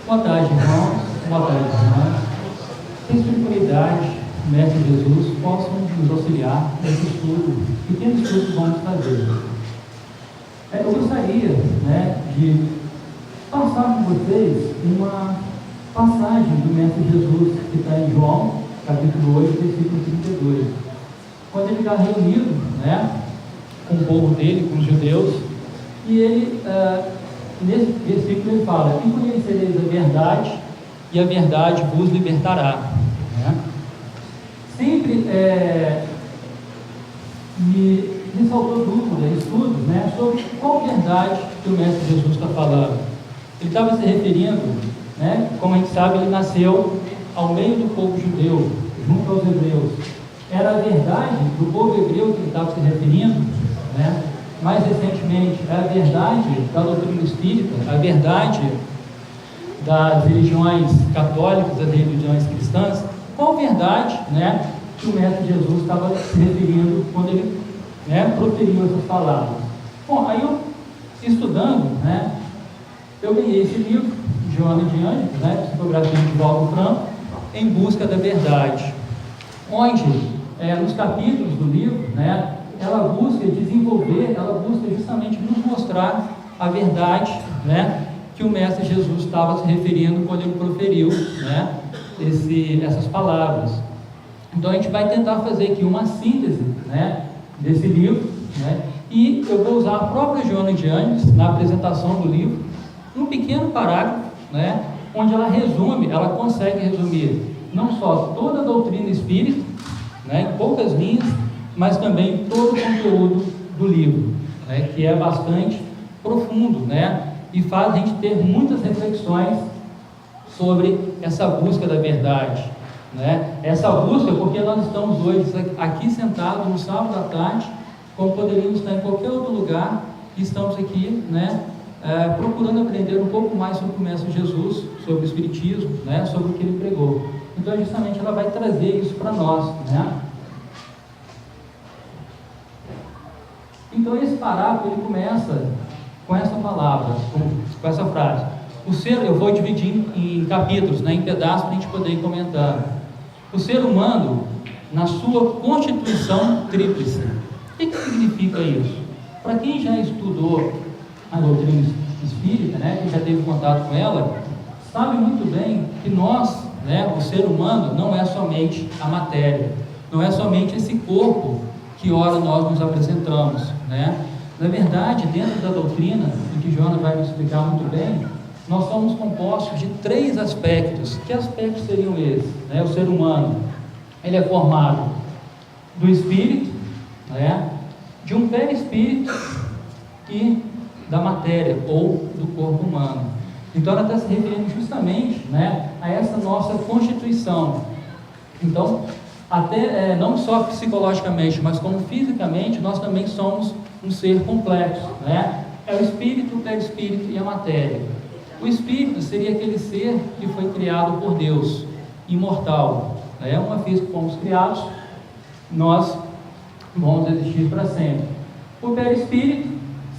Boa tarde, irmãos. Boa tarde, irmãs. Que a espiritualidade, o Mestre Jesus, possam nos auxiliar nesse estudo, pequeno estudo que vamos fazer. Eu gostaria, de passar com vocês uma passagem do Mestre Jesus que está em João, capítulo 8, versículo 32. Quando ele está reunido, com o povo dele, com os judeus, e ele, nesse versículo ele fala: e conhecereis a verdade, e a verdade vos libertará. Sempre me saltou dúvida, estudos, sobre qual verdade que o Mestre Jesus está falando. Ele estava se referindo, como a gente sabe, ele nasceu ao meio do povo judeu, junto aos hebreus. Era a verdade do povo hebreu que ele estava se referindo, mais recentemente, é a verdade da doutrina espírita, a verdade das religiões católicas, das religiões cristãs. Qual verdade, que o Mestre Jesus estava se referindo quando ele, proferiu essas palavras? Bom, aí eu, estudando, eu ganhei esse livro, Joana de Ângeles, Psicografia de Valdo Franco, Em Busca da Verdade, onde, nos capítulos do livro, ela busca desenvolver, ela busca justamente nos mostrar a verdade, que o Mestre Jesus estava se referindo quando ele proferiu, essas palavras. Então a gente vai tentar fazer aqui uma síntese, desse livro, e eu vou usar a própria Joana de Ângeles na apresentação do livro, um pequeno parágrafo, onde ela resume, ela consegue resumir não só toda a doutrina espírita, em poucas linhas, mas também todo o conteúdo do livro, que é bastante profundo, e faz a gente ter muitas reflexões sobre essa busca da verdade, essa busca, porque nós estamos hoje aqui sentados no sábado à tarde, como poderíamos estar em qualquer outro lugar, e estamos aqui, procurando aprender um pouco mais sobre o Mestre Jesus, sobre o Espiritismo, sobre o que ele pregou. Então justamente ela vai trazer isso para nós, Então esse parágrafo ele começa com essa palavra, com essa frase. O ser, eu vou dividir em capítulos, em pedaços, para a gente poder ir comentando. O ser humano, na sua constituição tríplice. O que significa isso? Para quem já estudou a doutrina espírita, que já teve contato com ela, sabe muito bem que nós, o ser humano, não é somente a matéria, não é somente esse corpo que ora nós nos apresentamos, Na verdade, dentro da doutrina, e que Joana vai nos explicar muito bem, nós somos compostos de 3 aspectos. Que aspectos seriam esses? O ser humano, ele é formado do espírito, de um perispírito e da matéria, ou do corpo humano. Então ela está se referindo justamente, a essa nossa constituição. Então, até não só psicologicamente, mas como fisicamente, nós também somos um ser complexo, É o espírito, o perispírito e a matéria. O espírito seria aquele ser que foi criado por Deus, imortal, Uma vez que fomos criados, nós vamos existir para sempre. O perispírito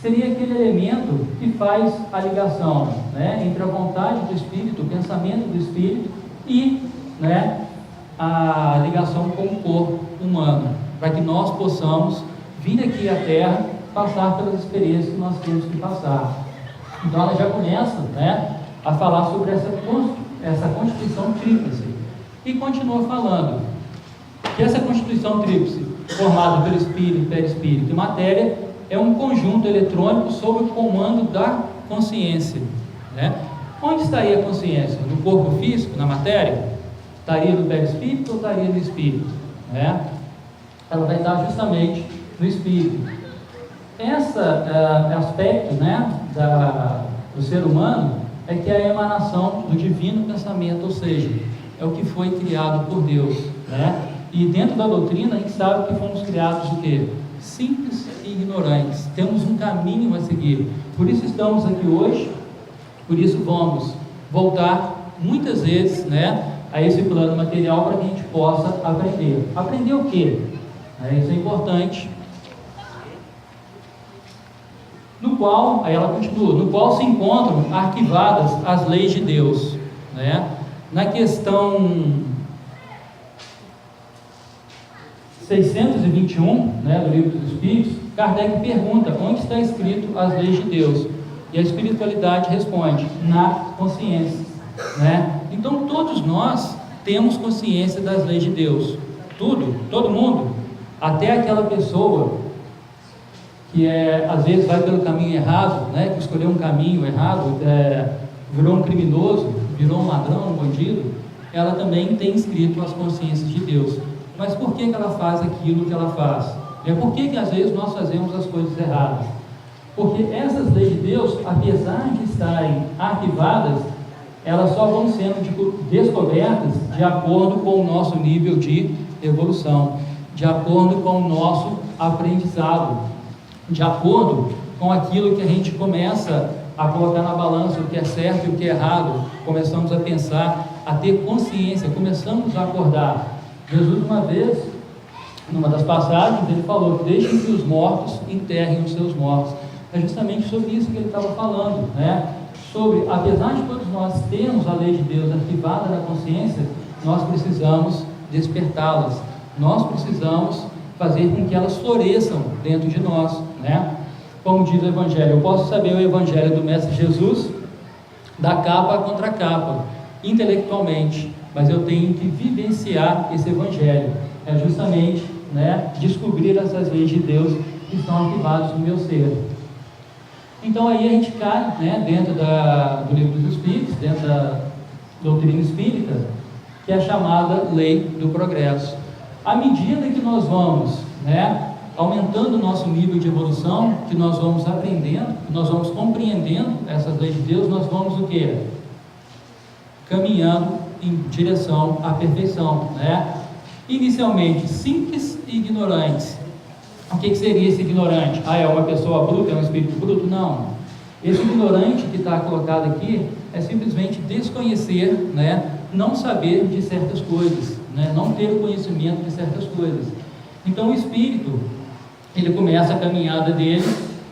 seria aquele elemento que faz a ligação, entre a vontade do espírito, o pensamento do espírito e, a ligação com o corpo humano, para que nós possamos vir aqui à Terra, passar pelas experiências que nós temos que passar. Então ela já começa, a falar sobre essa constituição tríplice, e continua falando que essa constituição tríplice, formada pelo espírito, perispírito e matéria, é um conjunto eletrônico sob o comando da consciência, Onde estaria a consciência? No corpo físico, na matéria? Estaria no perispírito ou estaria no espírito? Ela vai estar justamente no espírito. Esse aspecto, do ser humano é que é a emanação do divino pensamento, ou seja, é o que foi criado por Deus, E dentro da doutrina a gente sabe que fomos criados o quê? Simples e ignorantes. Temos um caminho a seguir. Por isso estamos aqui hoje. Por isso vamos voltar muitas vezes, a esse plano material, para que a gente possa aprender. Aprender o quê? Isso é importante. No qual, aí ela continua, no qual se encontram arquivadas as leis de Deus. né? Na questão 621, né, do Livro dos Espíritos, Kardec pergunta onde está escrito as leis de Deus, e a espiritualidade responde: na consciência, né? Então todos nós temos consciência das leis de Deus, todo mundo, até aquela pessoa que às vezes vai pelo caminho errado, né, que escolheu um caminho errado, virou um criminoso, virou um ladrão, um bandido, ela também tem escrito as consciências de Deus. Mas por que ela faz aquilo que ela faz? Por que às vezes nós fazemos as coisas erradas? Porque essas leis de Deus, apesar de estarem arquivadas, elas só vão sendo descobertas de acordo com o nosso nível de evolução, de acordo com o nosso aprendizado, de acordo com aquilo que a gente começa a colocar na balança, o que é certo e o que é errado. Começamos a pensar, a ter consciência, começamos a acordar. Jesus, uma vez, numa das passagens, ele falou que deixem que os mortos enterrem os seus mortos. É justamente sobre isso que ele estava falando, né? Sobre, apesar de todos nós termos a lei de Deus arquivada na consciência, nós precisamos despertá-las, nós precisamos fazer com que elas floresçam dentro de nós, né? Como diz o Evangelho, eu posso saber o Evangelho do Mestre Jesus da capa contra capa, intelectualmente, mas eu tenho que vivenciar esse Evangelho, é justamente, né, descobrir essas leis de Deus que estão arquivadas no meu ser. Então aí a gente cai, né, dentro do Livro dos Espíritos, dentro da doutrina espírita, que é a chamada lei do progresso. À medida que nós vamos, né, aumentando o nosso nível de evolução, que nós vamos aprendendo, que nós vamos compreendendo essas leis de Deus, nós vamos o quê? Caminhando em direção à perfeição, né? Inicialmente simples e ignorantes. O que seria esse ignorante? É uma pessoa bruta, é um espírito bruto? Não. Esse ignorante que está colocado aqui é simplesmente desconhecer, né? Não saber de certas coisas, né? Não ter o conhecimento de certas coisas. Então o espírito, ele começa a caminhada dele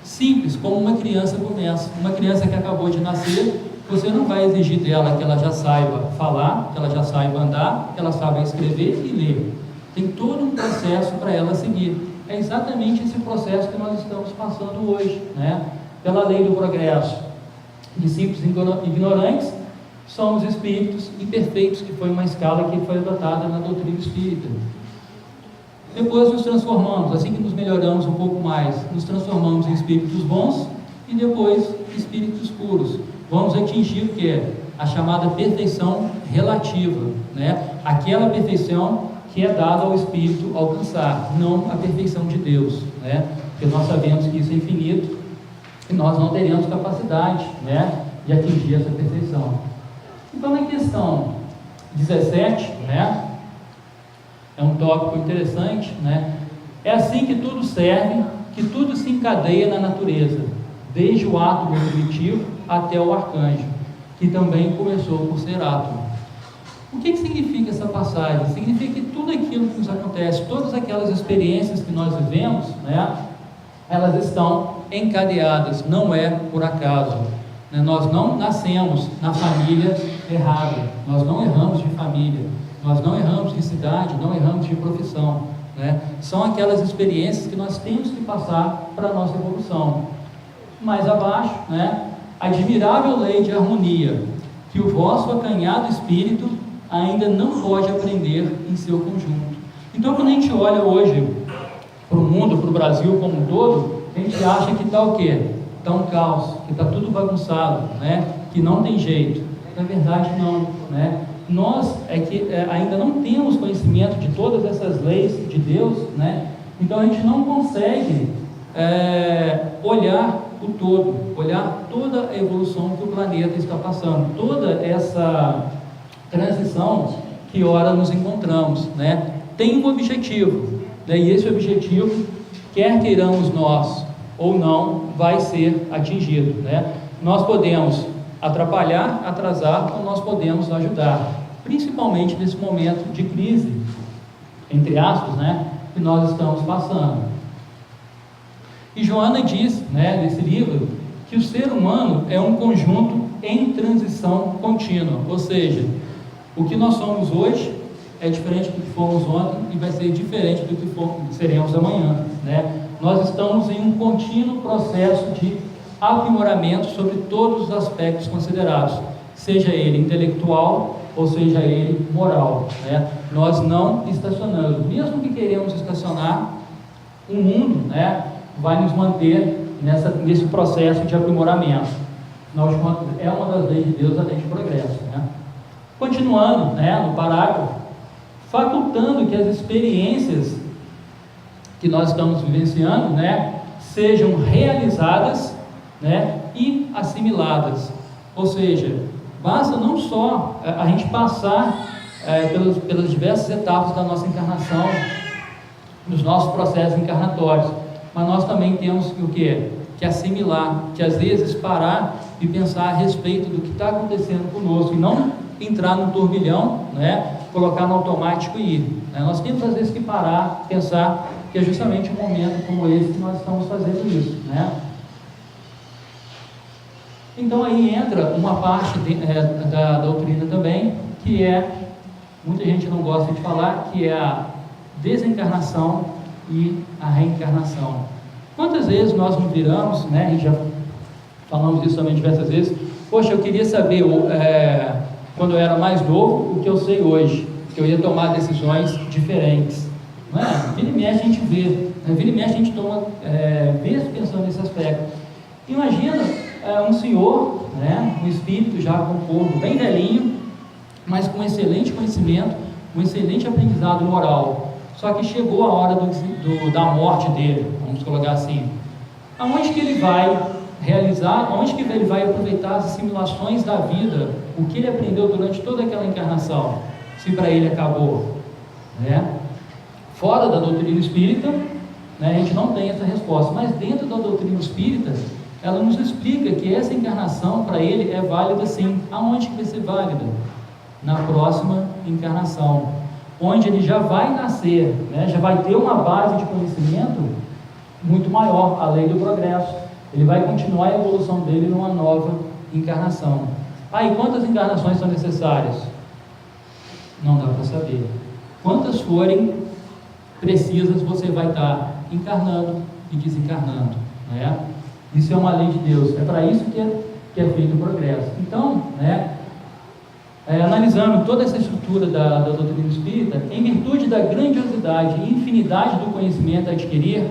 simples, como uma criança começa. Uma criança que acabou de nascer, você não vai exigir dela que ela já saiba falar, que ela já saiba andar, que ela saiba escrever e ler. Tem todo um processo para ela seguir. É exatamente esse processo que nós estamos passando hoje, né? Pela lei do progresso. De simples ignorantes, somos espíritos imperfeitos, que foi uma escala que foi adotada na doutrina espírita. Depois nos transformamos, assim que nos melhoramos um pouco mais, nos transformamos em espíritos bons e depois espíritos puros. Vamos atingir o que é? A chamada perfeição relativa, né? Aquela perfeição que é dada ao espírito alcançar, não a perfeição de Deus, né? Porque nós sabemos que isso é infinito e nós não teremos capacidade, né, de atingir essa perfeição. Então, na questão 17, né, é um tópico interessante, né? É assim que tudo serve, que tudo se encadeia na natureza, desde o átomo primitivo até o arcanjo, que também começou por ser átomo. O que significa essa passagem? Significa que tudo aquilo que nos acontece, todas aquelas experiências que nós vivemos, né, elas estão encadeadas, não é por acaso, né? Nós não nascemos na família errada, nós não erramos de família, nós não erramos de cidade, não erramos de profissão, né? São aquelas experiências que nós temos que passar para a nossa evolução. Mais abaixo, né, admirável lei de harmonia, que o vosso acanhado espírito ainda não pode aprender em seu conjunto. Então, quando a gente olha hoje para o mundo, para o Brasil como um todo, a gente acha que está o quê? Está um caos, que está tudo bagunçado, né? Que não tem jeito. Na verdade, não, né? Nós ainda não temos conhecimento de todas essas leis de Deus, né? Então a gente não consegue olhar o todo, olhar toda a evolução que o planeta está passando, toda essa transição que ora nos encontramos, né? Tem um objetivo, né? E esse objetivo, quer queiramos nós ou não, vai ser atingido, né? Nós podemos atrapalhar, atrasar, ou nós podemos ajudar, principalmente nesse momento de crise, entre aspas, né, que nós estamos passando. E Joana diz, né, nesse livro, que o ser humano é um conjunto em transição contínua, ou seja, o que nós somos hoje é diferente do que fomos ontem e vai ser diferente do que seremos amanhã, né? Nós estamos em um contínuo processo de aprimoramento sobre todos os aspectos considerados, seja ele intelectual ou seja ele moral, né? Nós não estacionamos, mesmo que queremos estacionar, o mundo, né, vai nos manter nesse processo de aprimoramento. É uma das leis de Deus, a lei de progresso, né? Continuando, né, no parágrafo, facultando que as experiências que nós estamos vivenciando, né, sejam realizadas, né, e assimiladas. Ou seja, basta não só a gente passar pelas diversas etapas da nossa encarnação, dos nossos processos encarnatórios, mas nós também temos o quê? Que assimilar, que às vezes parar e pensar a respeito do que está acontecendo conosco, e não entrar no turbilhão, né, colocar no automático e ir, né? Nós temos às vezes que parar, pensar que é justamente um momento como esse que nós estamos fazendo isso, né? Então aí entra uma parte da doutrina também, que muita gente não gosta de falar, que é a desencarnação e a reencarnação. Quantas vezes nós não viramos, né, a gente já falamos disso também diversas vezes, poxa, eu queria saber, quando eu era mais novo, o que eu sei hoje, que eu ia tomar decisões diferentes, não é? Vira e mexe a gente vê, né? Vira e mexe a gente toma, vê pensando nesse aspecto. Imagina um senhor, né, um espírito já com um corpo bem velhinho, mas com excelente conhecimento, um excelente aprendizado moral, só que chegou a hora da morte dele, vamos colocar assim, aonde que ele vai realizar, onde que ele vai aproveitar as assimilações da vida, o que ele aprendeu durante toda aquela encarnação, se para ele acabou, né? Fora da doutrina espírita, né, a gente não tem essa resposta, mas dentro da doutrina espírita, ela nos explica que essa encarnação para ele é válida sim. Aonde que vai ser válida? Na próxima encarnação, onde ele já vai nascer, né, já vai ter uma base de conhecimento muito maior, a lei do progresso. Ele vai continuar a evolução dele numa nova encarnação. E quantas encarnações são necessárias? Não dá para saber. Quantas forem precisas, você vai estar encarnando e desencarnando, né? Isso é uma lei de Deus, é para isso que é feito o progresso. Então, né, analisando toda essa estrutura da doutrina espírita, em virtude da grandiosidade e infinidade do conhecimento a adquirir,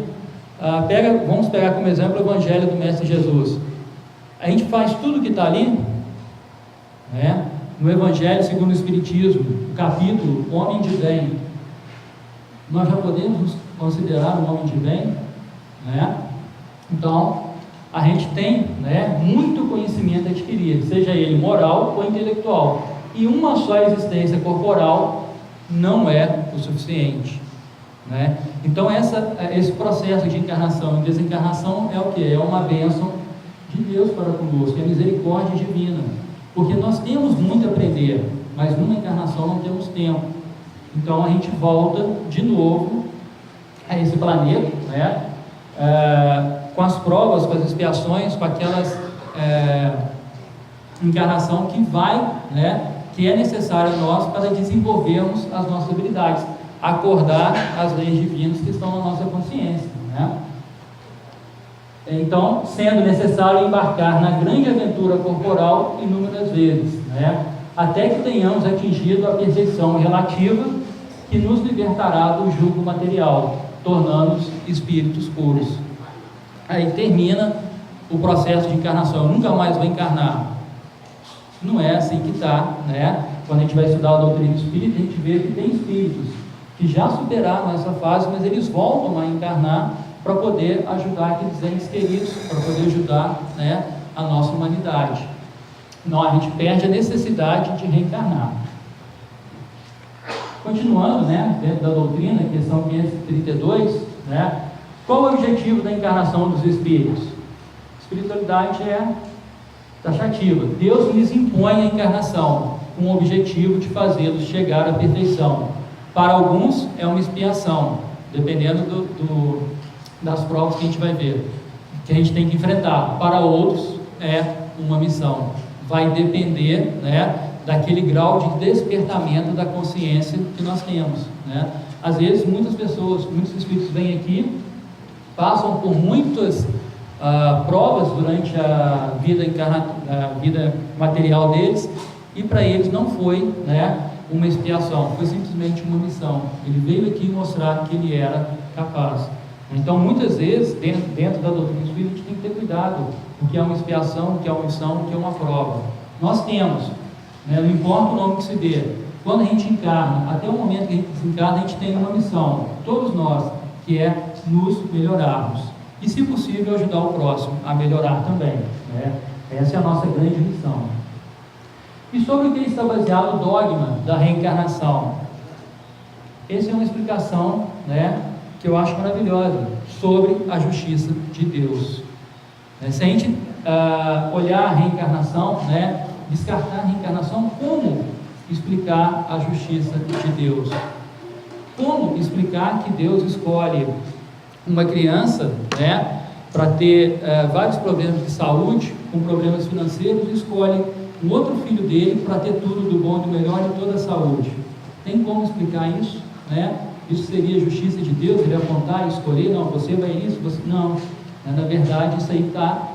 vamos pegar como exemplo o Evangelho do Mestre Jesus. A gente faz tudo que está ali, né? No Evangelho segundo o Espiritismo, o capítulo Homem de Bem, nós já podemos nos considerar um homem de bem, né? Então, a gente tem, né, muito conhecimento a adquirir, seja ele moral ou intelectual, e uma só existência corporal não é o suficiente, né? Então esse processo de encarnação e desencarnação é o que? É uma bênção de Deus para conosco, é a misericórdia divina, porque nós temos muito a aprender, mas numa encarnação não temos tempo. Então a gente volta de novo a esse planeta, né, com as provas, com as expiações, com aquelas encarnação que que é necessária a nós para desenvolvermos as nossas habilidades, acordar as leis divinas que estão na nossa consciência, né? Então, sendo necessário embarcar na grande aventura corporal inúmeras vezes, né, até que tenhamos atingido a perfeição relativa que nos libertará do jugo material, tornando-nos espíritos puros. Aí termina o processo de encarnação. Eu nunca mais vou encarnar. Não é assim que está, né? Quando a gente vai estudar a doutrina espírita, a gente vê que tem espíritos que já superaram essa fase, mas eles voltam a encarnar para poder ajudar aqueles entes queridos, para poder ajudar, né, a nossa humanidade. Não, a gente perde a necessidade de reencarnar. Continuando, né, dentro da doutrina, questão 532, né, qual o objetivo da encarnação dos espíritos? Espiritualidade é taxativa. Deus lhes impõe a encarnação com o objetivo de fazê-los chegar à perfeição. Para alguns é uma expiação, dependendo das provas que a gente vai ver, que a gente tem que enfrentar. Para outros é uma missão, vai depender, né, daquele grau de despertamento da consciência que nós temos, né? Às vezes muitos espíritos vêm aqui, passam por muitas provas durante a vida material deles, e para eles não foi, né, uma expiação, foi simplesmente uma missão. Ele veio aqui mostrar que ele era capaz. Então, muitas vezes, dentro da doutrina espírita, a gente tem que ter cuidado o que é uma expiação, o que é uma missão, o que é uma prova. Nós temos, né, não importa o nome que se dê, quando a gente encarna, até o momento que a gente desencarna, a gente tem uma missão, todos nós, que é nos melhorarmos. E, se possível, ajudar o próximo a melhorar também, né? Essa é a nossa grande missão. E sobre o que está baseado o dogma da reencarnação? Essa é uma explicação, né, que eu acho maravilhosa, sobre a justiça de Deus. Se a gente olhar a reencarnação, né, descartar a reencarnação, como explicar a justiça de Deus? Como explicar que Deus escolhe uma criança, né, para ter vários problemas de saúde, com problemas financeiros, e escolhe um outro filho dele para ter tudo do bom, do melhor e toda a saúde? Tem como explicar isso, né? Isso seria justiça de Deus, ele apontar e escolher, não, você vai isso, você não. Na verdade, isso aí está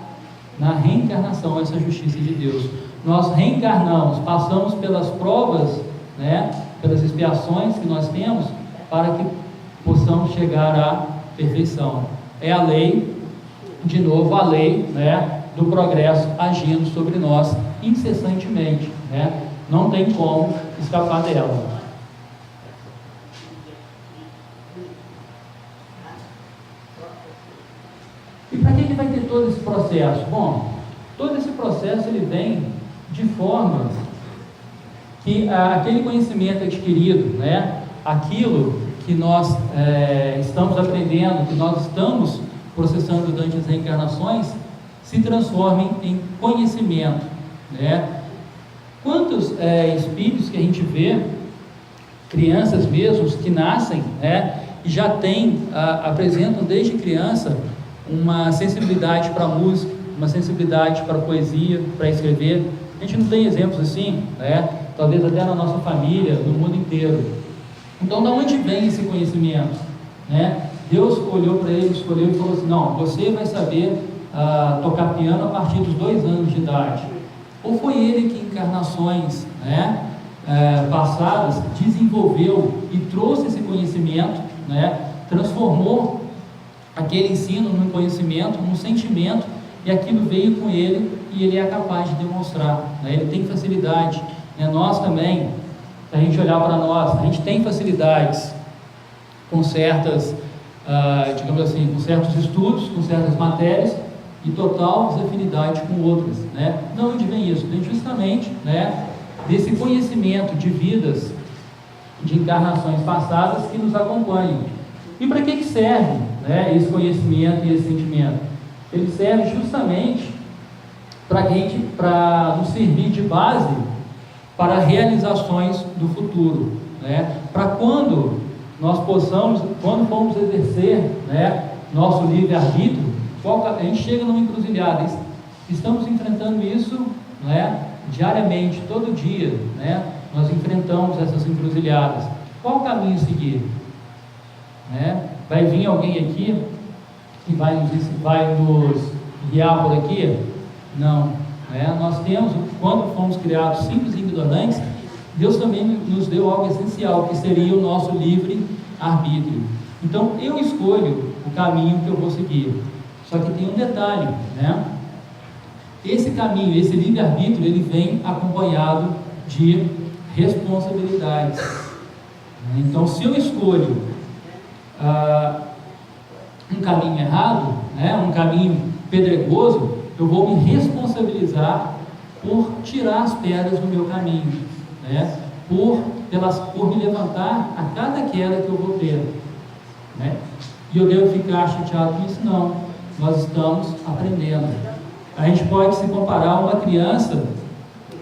na reencarnação, essa justiça de Deus. Nós reencarnamos, passamos pelas provas, né, pelas expiações que nós temos, para que possamos chegar à perfeição. É a lei, de novo, a lei, né, do progresso agindo sobre nós incessantemente, né? Não tem como escapar dela. E para que vai ter todo esse processo? Bom, todo esse processo ele vem de forma que aquele conhecimento adquirido, né, aquilo que nós estamos aprendendo, que nós estamos processando durante as reencarnações, se transformem em conhecimento, né? Quantos espíritos que a gente vê, crianças mesmos, que nascem, né, e já apresentam desde criança uma sensibilidade para a música, uma sensibilidade para a poesia, para escrever. A gente não tem exemplos assim, né? Talvez até na nossa família, no mundo inteiro. Então, de onde vem esse conhecimento, né? Deus olhou para ele, escolheu e falou assim: não, você vai saber tocar piano a partir dos 2 anos de idade. Ou foi ele que, em encarnações, né, passadas, desenvolveu e trouxe esse conhecimento, né, transformou aquele ensino num conhecimento, num sentimento, e aquilo veio com ele e ele é capaz de demonstrar, né? Ele tem facilidade, né? Nós também, se a gente olhar para nós, a gente tem facilidades com certas, digamos assim, com certos estudos, com certas matérias, e total desafinidade com outras, né? De onde vem isso? Vem justamente, né, desse conhecimento de vidas, de encarnações passadas que nos acompanham. E para que serve, né, esse conhecimento e esse sentimento? Ele serve justamente para nos servir de base para realizações do futuro, né? Para quando nós possamos, quando formos exercer, né, nosso livre-arbítrio, a gente chega numa encruzilhada. Estamos enfrentando isso, né, diariamente, todo dia, né? Nós enfrentamos essas encruzilhadas. Qual o caminho a seguir? Né? Vai vir alguém aqui que vai nos guiar por aqui? Não, né? Nós temos, quando fomos criados simples e ignorantes, Deus também nos deu algo essencial, que seria o nosso livre-arbítrio. Então, eu escolho o caminho que eu vou seguir. Só que tem um detalhe, né? Esse caminho, esse livre-arbítrio, ele vem acompanhado de responsabilidades. Então, se eu escolho um caminho errado, né, um caminho pedregoso, eu vou me responsabilizar por tirar as pedras do meu caminho, né, por me levantar a cada queda que eu vou ter, né? E eu devo ficar chateado com isso? Não, nós estamos aprendendo. A gente pode se comparar a uma criança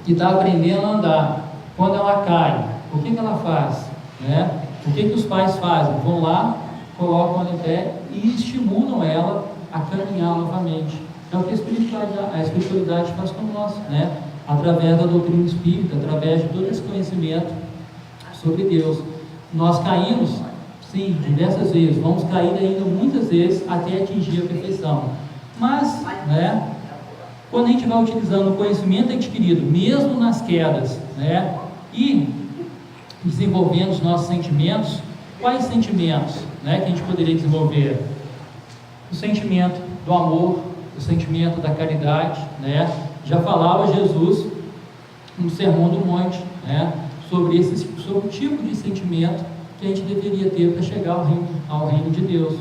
que está aprendendo a andar. Quando ela cai, o que ela faz, né? O que os pais fazem? Vão lá, colocam ela em pé e estimulam ela a caminhar novamente. É o que a espiritualidade faz com nós, né? através da doutrina espírita, através de todo esse conhecimento sobre Deus. Nós caímos, sim, diversas vezes, vamos cair ainda muitas vezes até atingir a perfeição. Mas, quando a gente vai utilizando o conhecimento adquirido, mesmo nas quedas, e desenvolvendo os nossos sentimentos, quais sentimentos, que a gente poderia desenvolver? O sentimento do amor, o sentimento da caridade, já falava Jesus no Sermão do Monte, sobre o tipo de sentimento que a gente deveria ter para chegar ao reino de Deus,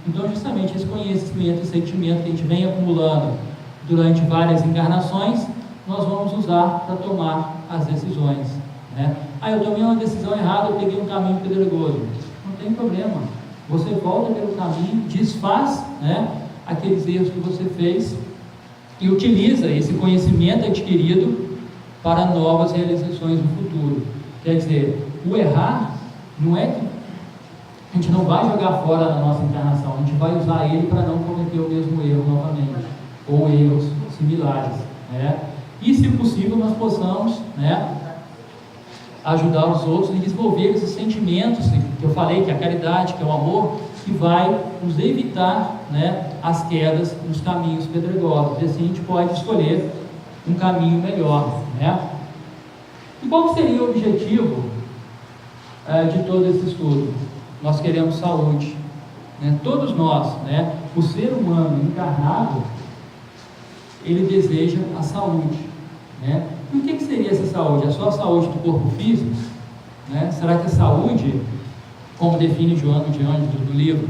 Então, justamente esse conhecimento e sentimento que a gente vem acumulando durante várias encarnações, nós vamos usar para tomar as decisões, eu tomei uma decisão errada, eu peguei um caminho pedregoso. Não tem problema, você volta pelo caminho, desfaz, aqueles erros que você fez e utiliza esse conhecimento adquirido para novas realizações no futuro. Quer dizer, o errar não é que a gente não vai jogar fora na nossa encarnação, a gente vai usar ele para não cometer o mesmo erro novamente, ou erros similares, e se possível nós possamos, ajudar os outros e desenvolver esses sentimentos que eu falei, que é a caridade, que é o amor, que vai nos evitar, as quedas nos caminhos pedregosos, e assim a gente pode escolher um caminho melhor, E qual seria o objetivo de todo esse estudo? Nós queremos saúde, todos nós, o ser humano encarnado, ele deseja a saúde, E o que seria essa saúde? É só a saúde do corpo físico? Será que a saúde, como define Joana de Ângeles do livro,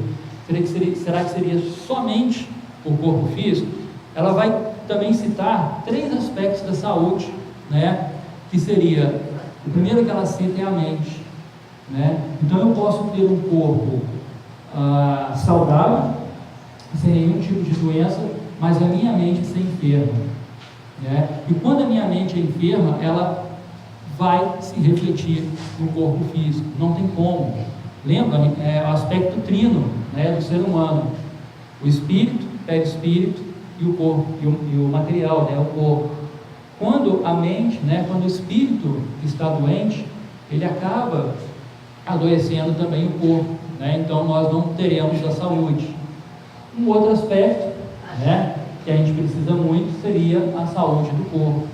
será que seria somente o corpo físico? Ela vai também citar 3 aspectos da saúde, que seria, o primeiro que ela cita é a mente, Então eu posso ter um corpo saudável, sem nenhum tipo de doença, mas a minha mente ser enferma, E quando a minha mente é enferma, ela vai se refletir no corpo físico, não tem como. Lembra? É o aspecto trino, do ser humano: o espírito, perispírito e o corpo, e o material, o corpo. Quando a mente, quando o espírito está doente, ele acaba adoecendo também o corpo, Então nós não teremos a saúde. Um outro aspecto, que a gente precisa muito, seria a saúde do corpo.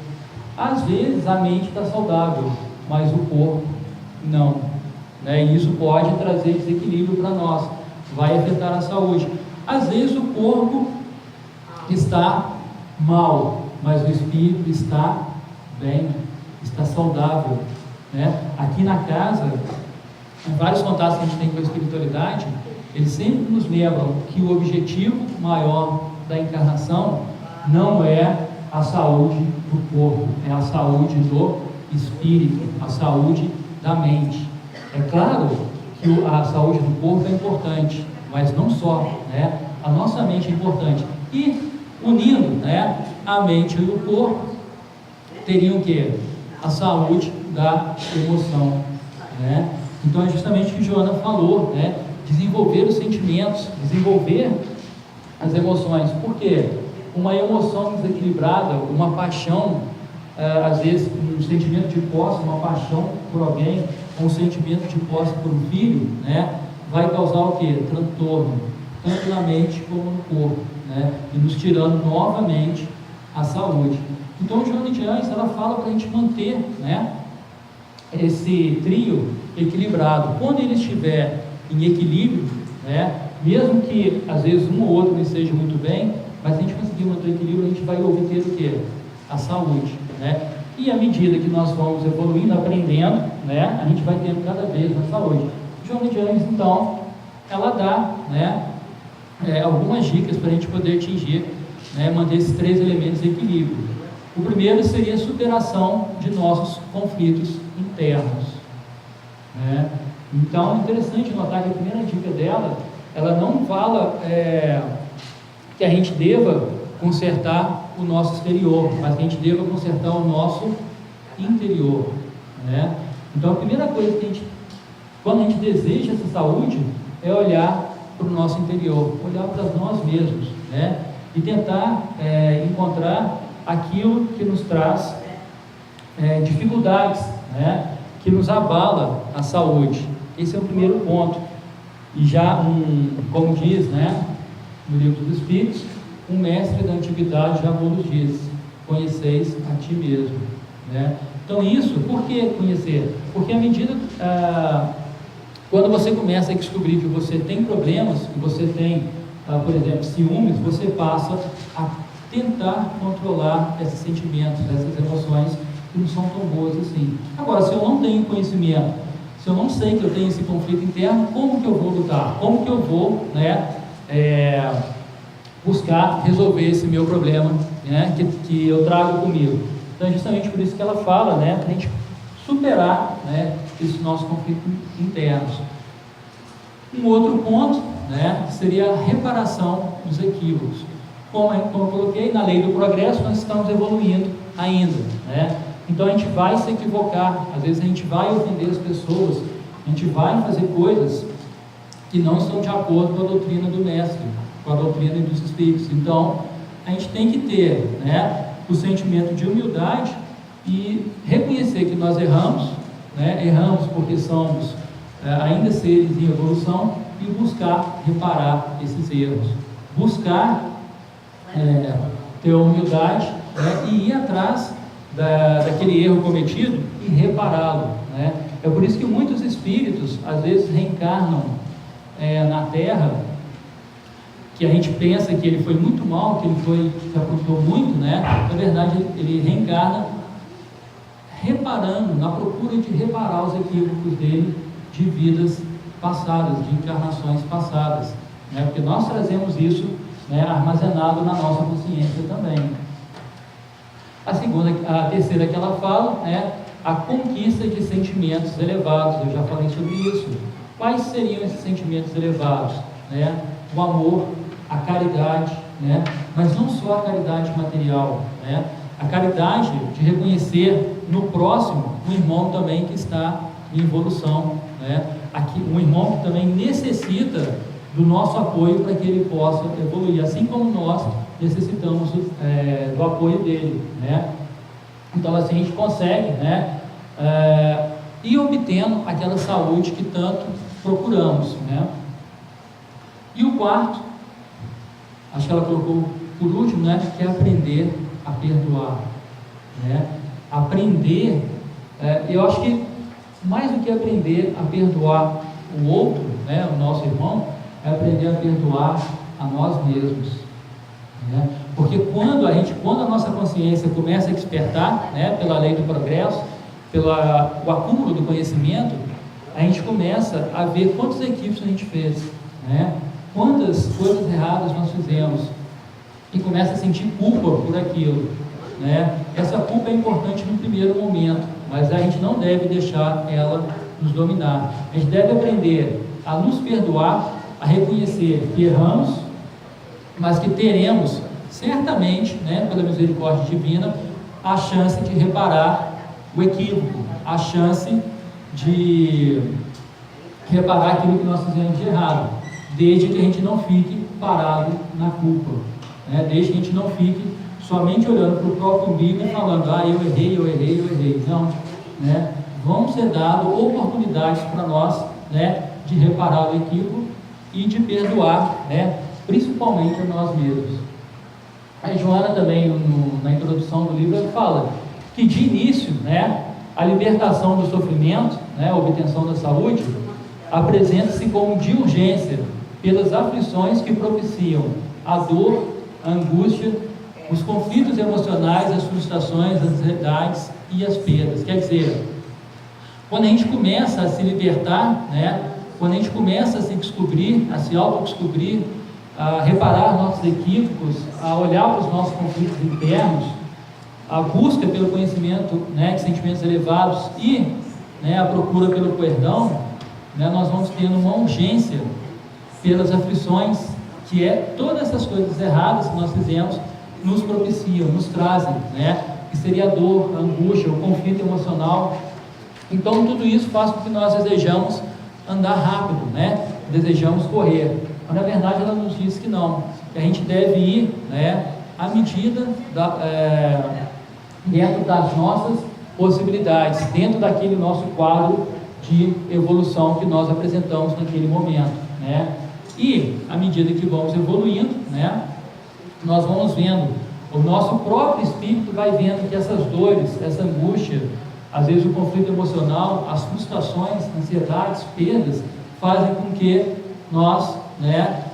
Às vezes a mente está saudável, mas o corpo não, E isso pode trazer desequilíbrio para nós, vai afetar a saúde. Às vezes o corpo está mal, mas o espírito está bem, está saudável, Aqui na casa, em vários contatos que a gente tem com a espiritualidade, eles sempre nos lembram que o objetivo maior da encarnação não é a saúde do corpo, é a saúde do espírito, a saúde da mente. É claro que a saúde do corpo é importante, mas não só, a nossa mente é importante. E unindo, a mente e o corpo, teriam o quê? A saúde da emoção, Então é justamente o que Joana falou, desenvolver os sentimentos, desenvolver as emoções. Por quê? Uma emoção desequilibrada, uma paixão, às vezes um sentimento de posse, uma paixão por alguém, um sentimento de posse por um filho, vai causar o quê? Transtorno, tanto na mente como no corpo, e nos tirando novamente a saúde. Então Joana de Ângeles, ela fala para a gente manter, esse trio equilibrado. Quando ele estiver em equilíbrio, mesmo que às vezes um ou outro não esteja muito bem, mas se a gente conseguir manter o equilíbrio, a gente vai obter o quê? A saúde, E à medida que nós vamos evoluindo, aprendendo, a gente vai tendo cada vez mais saúde. Joana de Ângeles, então, ela dá, algumas dicas para a gente poder atingir, manter esses 3 elementos de equilíbrio. O primeiro seria a superação de nossos conflitos internos, Então é interessante notar que a primeira dica dela, ela não fala que a gente deva consertar o nosso exterior, mas que a gente deva consertar o nosso interior, Então a primeira coisa que a gente, quando a gente deseja essa saúde, é olhar para o nosso interior, olhar para nós mesmos, e tentar encontrar aquilo que nos traz dificuldades, né, que nos abala a saúde. Esse é o primeiro ponto. E já, como diz, né, no livro dos Espíritos, um mestre da antiguidade já vos diz: conheceis a ti mesmo, né? Então isso, por que conhecer? Porque à medida, quando você começa a descobrir que você tem problemas, que você tem, por exemplo, ciúmes, você passa a tentar controlar esses sentimentos, essas emoções que não são tão boas assim. Agora, se eu não tenho conhecimento, se eu não sei que eu tenho esse conflito interno, como que eu vou lutar? Como que eu vou, né, buscar resolver esse meu problema, né, que eu trago comigo? Então é justamente por isso que ela fala, né, para a gente superar, né, esses nossos conflitos internos. Um outro ponto, né, seria a reparação dos equívocos. Como eu coloquei, na lei do progresso nós estamos evoluindo ainda, né? Então a gente vai se equivocar, às vezes a gente vai ofender as pessoas, a gente vai fazer coisas que não estão de acordo com a doutrina do mestre, com a doutrina dos espíritos. Então a gente tem que ter, né, o sentimento de humildade e reconhecer que nós erramos, né? Erramos porque somos ainda seres em evolução, e buscar reparar esses erros, buscar ter humildade, né, e ir atrás daquele erro cometido e repará-lo, né? É por isso que muitos espíritos às vezes reencarnam na Terra, que a gente pensa que ele foi muito mal, que ele se aprontou muito, né? Na verdade ele reencarna reparando, na procura de reparar os equívocos dele de vidas passadas, de encarnações passadas, né? Porque nós trazemos isso, né, armazenado na nossa consciência também. A terceira que ela fala é a conquista de sentimentos elevados. Eu já falei sobre isso. Quais seriam esses sentimentos elevados, né? O amor, a caridade, né? Mas não só a caridade material, né? A caridade de reconhecer no próximo um irmão também que está em evolução, né? Aqui, um irmão que também necessita do nosso apoio para que ele possa evoluir, assim como nós necessitamos do apoio dele, né? Então assim a gente consegue, né, ir obtendo aquela saúde que tanto procuramos, né? E o quarto, acho que ela colocou por último, né, que é aprender a perdoar, né? Aprender, eu acho que mais do que aprender a perdoar o outro, né, o nosso irmão, é aprender a perdoar a nós mesmos, né? Porque quando a nossa consciência começa a despertar, né, pela lei do progresso, pelo acúmulo do conhecimento, a gente começa a ver quantos equívocos a gente fez, né? Quantas coisas erradas nós fizemos, e começa a sentir culpa por aquilo, né? Essa culpa é importante no primeiro momento, mas a gente não deve deixar ela nos dominar. A gente deve aprender a nos perdoar, a reconhecer que erramos, mas que teremos certamente, né, pela misericórdia divina, a chance de reparar o equívoco, a chance de reparar aquilo que nós fizemos de errado, desde que a gente não fique parado na culpa, né? Desde que a gente não fique somente olhando para o próprio umbigo e falando: eu errei. Não, né? Vão ser dadas oportunidades para nós, né, de reparar o equívoco e de perdoar, né, principalmente a nós mesmos. A Joana também, na introdução do livro, ela fala que de início, né, a libertação do sofrimento, né, a obtenção da saúde, apresenta-se como de urgência pelas aflições que propiciam a dor, a angústia, os conflitos emocionais, as frustrações, as ansiedades e as perdas. Quer dizer, quando a gente começa a se libertar, né, quando a gente começa a se descobrir, a se autodescobrir, a reparar nossos equívocos, a olhar para os nossos conflitos internos, a busca pelo conhecimento, né, de sentimentos elevados e, né, a procura pelo perdão, né, nós vamos tendo uma urgência pelas aflições, que é todas essas coisas erradas que nós fizemos, nos propiciam, nos trazem, né, que seria a dor, a angústia, o conflito emocional. Então tudo isso faz com que nós desejamos andar rápido, né, desejamos correr, mas na verdade ela nos diz que não, que a gente deve ir, né, à medida dentro das nossas possibilidades dentro daquele nosso quadro de evolução que nós apresentamos naquele momento, né? E à medida que vamos evoluindo, né, nós vamos vendo, o nosso próprio espírito vai vendo que essas dores, essa angústia, às vezes o conflito emocional, as frustrações, ansiedades, perdas, fazem com que nós, né,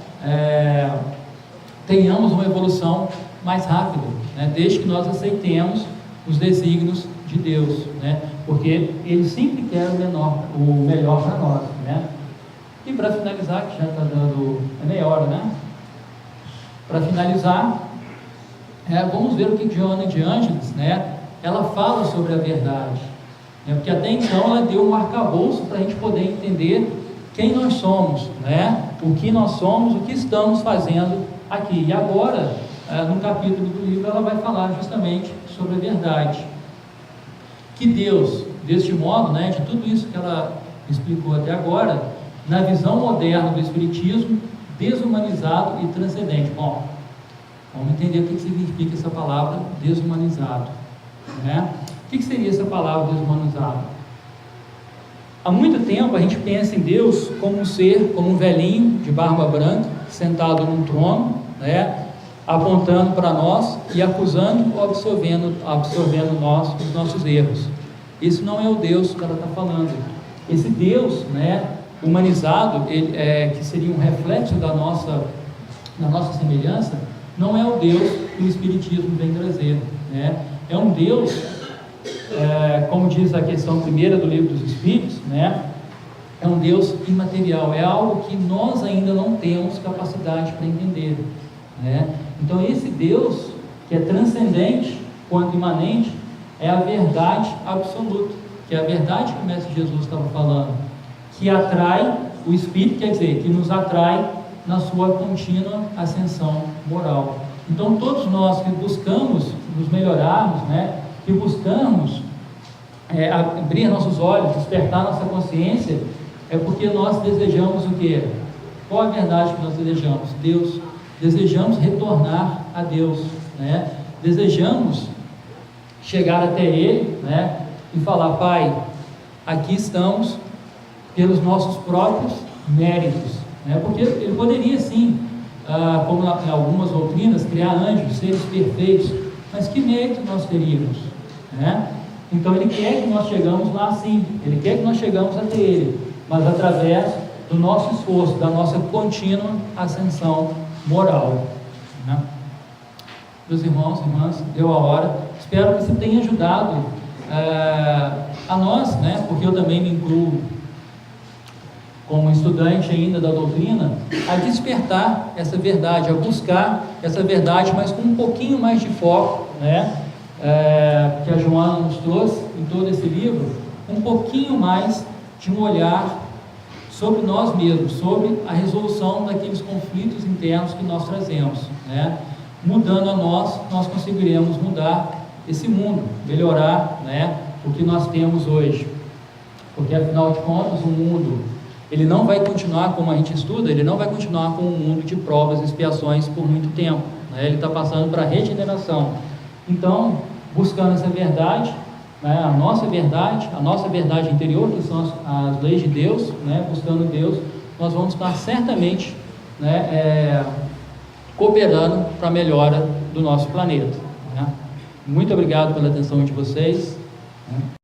tenhamos uma evolução mais rápida, né, desde que nós aceitemos os desígnios de Deus, né, porque Ele sempre quer o melhor para nós, né. E para finalizar, que já está dando meia hora, né, para finalizar, vamos ver o que Joana de Ângeles, né, ela fala sobre a verdade, né, porque até então ela deu um arcabouço para a gente poder entender quem nós somos, né, o que nós somos, o que estamos fazendo aqui. E agora, no capítulo do livro, ela vai falar justamente sobre a verdade. Que Deus, deste modo, né, de tudo isso que ela explicou até agora, na visão moderna do Espiritismo, desumanizado e transcendente. Bom, vamos entender o que significa essa palavra desumanizado, né? O que seria essa palavra desumanizado? Há muito tempo a gente pensa em Deus como um ser, como um velhinho de barba branca, sentado num trono, né, apontando para nós e acusando ou absorvendo os nossos erros. Isso não é o Deus que ela está falando. Esse Deus, né, humanizado, que seria um reflexo da nossa semelhança, não é o Deus que o Espiritismo vem trazer, né? É um Deus, como diz a questão primeira do Livro dos Espíritos, né? É um Deus imaterial, é algo que nós ainda não temos capacidade para entender, né? Então esse Deus, que é transcendente quanto imanente, é a verdade absoluta, que é a verdade que o Mestre Jesus estava falando, que atrai o Espírito, quer dizer, que nos atrai na sua contínua ascensão moral. Então todos nós que buscamos nos melhorarmos, né, que buscamos abrir nossos olhos, despertar nossa consciência, é porque nós desejamos o quê? Qual a verdade que nós desejamos? Deus. Desejamos retornar a Deus, né? Desejamos chegar até Ele, né, e falar: Pai, aqui estamos pelos nossos próprios méritos, né? Porque Ele poderia sim, como em algumas doutrinas, criar anjos, seres perfeitos, mas que mérito nós teríamos, né? Então Ele quer que nós chegamos lá sim, Ele quer que nós chegamos até Ele, mas através do nosso esforço, da nossa contínua ascensão moral, né? Meus irmãos e irmãs, deu a hora. Espero que isso tenha ajudado a nós, né? Porque eu também me incluo como estudante ainda da doutrina, a despertar essa verdade, a buscar essa verdade, mas com um pouquinho mais de foco, né? Que a Joana nos trouxe em todo esse livro, um pouquinho mais de um olhar sobre nós mesmos, sobre a resolução daqueles conflitos internos que nós trazemos, né? Mudando a nós conseguiremos mudar esse mundo, melhorar, né, o que nós temos hoje, porque afinal de contas o mundo, ele não vai continuar como a gente estuda, ele não vai continuar com um mundo de provas e expiações por muito tempo, né? Ele está passando para a regeneração. Então, buscando essa verdade, né, a nossa verdade interior, que são as leis de Deus, né, buscando Deus, nós vamos estar certamente, né, cooperando para a melhora do nosso planeta, né? Muito obrigado pela atenção de vocês, né?